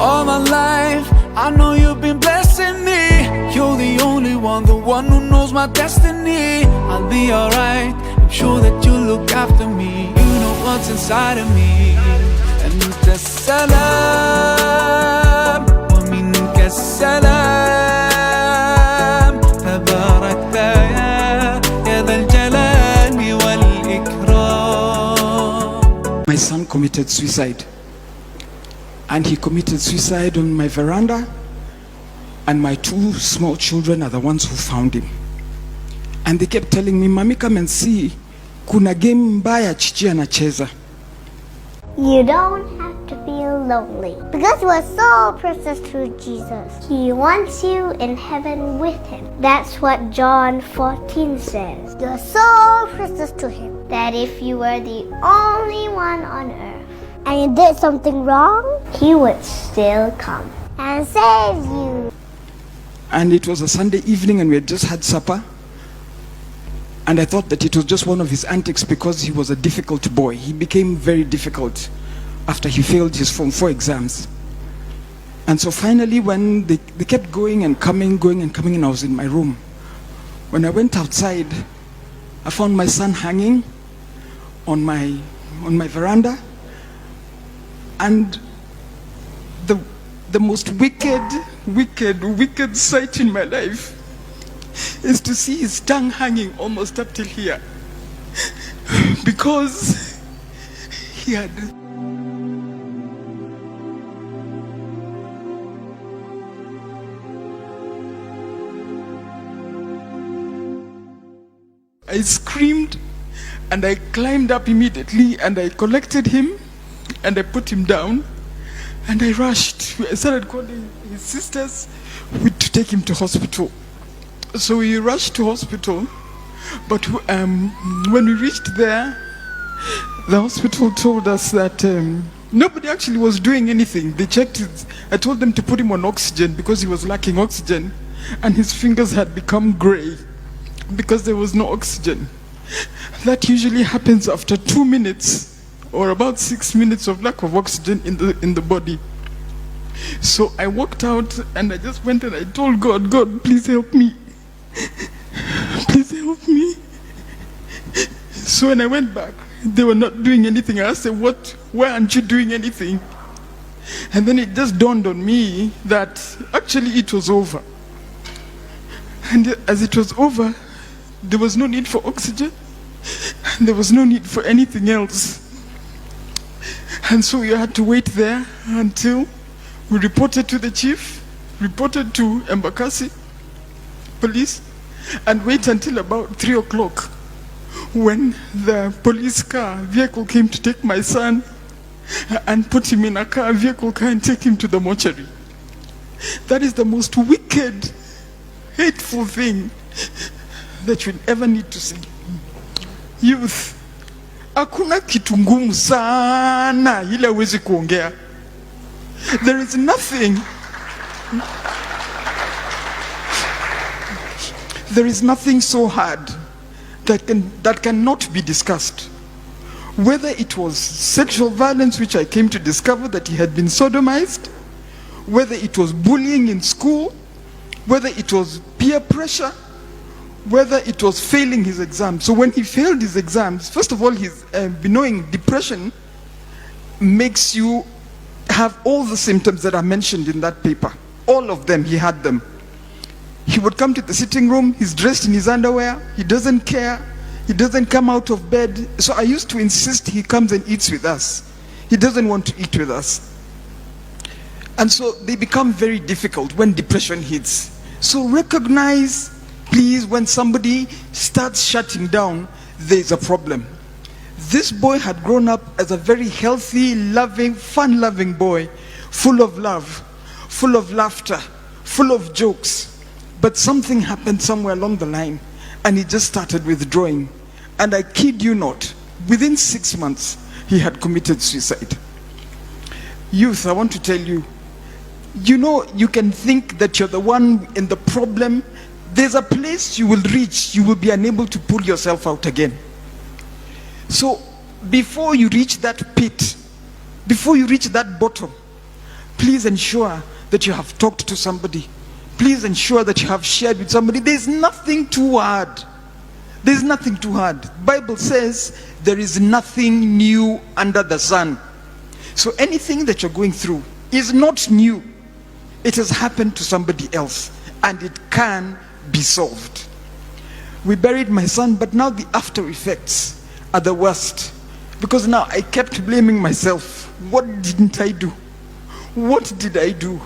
All my life, I know you've been blessing me. You're the only one, the one who knows my destiny. I'll be alright, I'm sure that you'll look after me. You know what's inside of me. And the salam, wa minka salam. Tabarakta ya dhal jalali wal ikram. My son committed suicide. And he committed suicide on my veranda, and my 2 small children are the ones who found him. And they kept telling me, Mami, come and see, kuna game mbaya Chichi anacheza. You don't have to feel lonely because you are so precious to Jesus. He wants you in heaven with him. That's what John 14 says. You're so precious to him that if you were the only one on earth and you did something wrong, he would still come and save you. And it was a Sunday evening and we had just had supper. And I thought that it was just one of his antics because he was a difficult boy. He became very difficult after he failed his Form 4 exams. And so finally when they kept going and coming, and I was in my room. When I went outside, I found my son hanging on my veranda. And the most wicked sight in my life is to see his tongue hanging almost up till here. Because he had... I screamed and I climbed up immediately and I collected him and I put him down and I rushed. I started calling his sisters to take him to hospital. So we rushed to hospital, but when we reached there, the hospital told us that nobody actually was doing anything. They checked it. I told them to put him on oxygen because he was lacking oxygen and his fingers had become gray because there was no oxygen. That usually happens after 2 minutes or about 6 minutes of lack of oxygen in the body. So I walked out and I just went and I told God, God, please help me. Please help me. So when I went back, they were not doing anything. I said, why aren't you doing anything? And then it just dawned on me that actually it was over. And as it was over, there was no need for oxygen. And there was no need for anything else. And so we had to wait there until we reported to the chief, reported to Embakasi police, and wait until about 3 o'clock when the police vehicle came to take my son and put him in a vehicle car and take him to the mortuary. That is the most wicked, hateful thing that you'll ever need to see. Youth, hakuna kitu ngumu sana ile huwezi kuongea. There is nothing so hard that cannot be discussed. Whether it was sexual violence, which I came to discover that he had been sodomized, whether it was bullying in school, whether it was peer pressure, whether it was failing his exams. So when he failed his exams, first of all, his knowing depression makes you have all the symptoms that are mentioned in that paper. All of them, he had them. He would come to the sitting room, he's dressed in his underwear, he doesn't care, he doesn't come out of bed. So I used to insist he comes and eats with us. He doesn't want to eat with us. And so they become very difficult when depression hits. So recognize, please, when somebody starts shutting down, there's a problem. This boy had grown up as a very healthy, loving, fun-loving boy, full of love, full of laughter, full of jokes. But something happened somewhere along the line, and he just started withdrawing. And I kid you not, within 6 months, he had committed suicide. Youth, I want to tell you, you know, you can think that you're the one in the problem. There's a place you will reach, you will be unable to pull yourself out again. So before you reach that pit, before you reach that bottom, Please ensure that you have talked to somebody. Please ensure that you have shared with somebody. There's nothing too hard. There's nothing too hard. Bible says there is nothing new under the sun. So anything that you're going through is not new. It has happened to somebody else, and it can be solved. We buried my son, but now the after effects are the worst. Because now I kept blaming myself. What didn't I do? What did I do?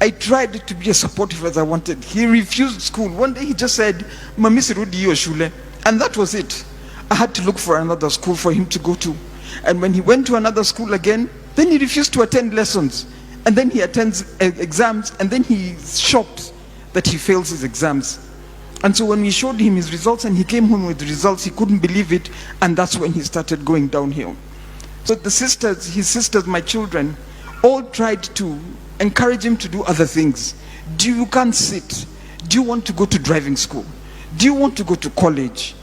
I tried to be as supportive as I wanted. He refused school. One day he just said, Mami sirudi hiyo shule. And that was it. I had to look for another school for him to go to. And when he went to another school again, then he refused to attend lessons. And then he attends exams, and then he's shocked that he fails his exams. And so when we showed him his results and he came home with the results, he couldn't believe it, and that's when he started going downhill. So the sisters, his sisters, my children, all tried to encourage him to do other things. You can't sit. Do you want to go to driving school? Do you want to go to college?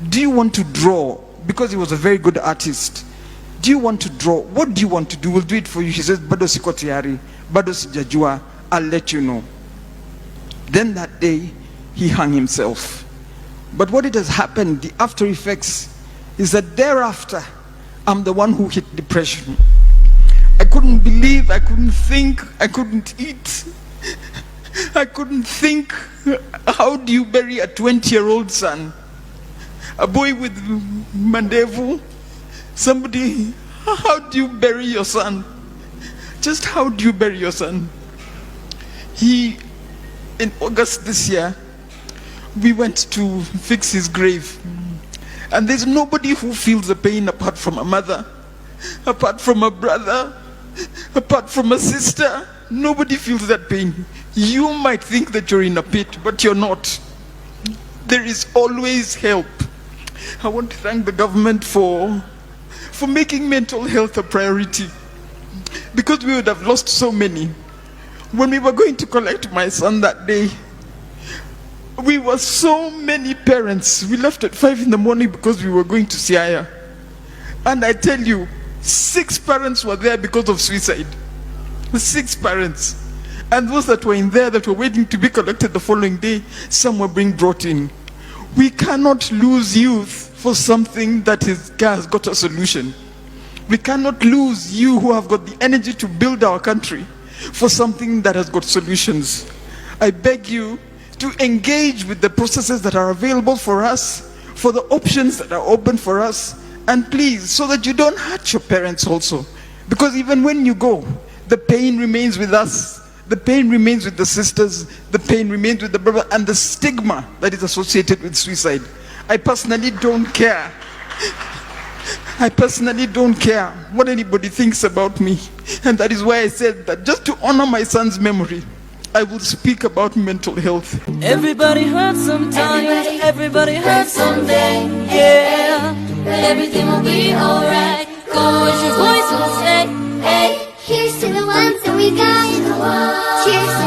Do you want to draw? Because he was a very good artist. Do you want to draw? What do you want to do? We'll do it for you. He says, Bado siko tayari, bado sijajua, I'll let you know. Then that day, he hung himself. But what it has happened, the after effects, is that thereafter, I'm the one who hit depression. I couldn't believe, I couldn't think, I couldn't eat. I couldn't think, how do you bury a 20-year-old son? A boy with mandevu? Somebody, how do you bury your son? Just how do you bury your son? In August this year, we went to fix his grave. And there's nobody who feels the pain apart from a mother, apart from a brother, apart from a sister. Nobody feels that pain. You might think that you're in a pit, but you're not. There is always help. I want to thank the government for making mental health a priority, because we would have lost so many. When we were going to collect my son that day, we were so many parents. We left at 5 in the morning because we were going to Siaya. And I tell you, 6 parents were there because of suicide. 6 parents. And those that were in there that were waiting to be collected the following day, some were being brought in. We cannot lose youth for something that has got a solution. We cannot lose you who have got the energy to build our country for something that has got solutions. I beg you to engage with the processes that are available for us, for the options that are open for us, and please, so that you don't hurt your parents also. Because even when you go, the pain remains with us. The pain remains with the sisters, the pain remains with the brother, and the stigma that is associated with suicide. I personally don't care. I personally don't care what anybody thinks about me. And that is why I said that just to honor my son's memory, I will speak about mental health. Everybody hurts sometimes, everybody hurts someday, yeah. But everything will be alright. Go as your voice will say, hey. Here's to the ones that we got. Cheers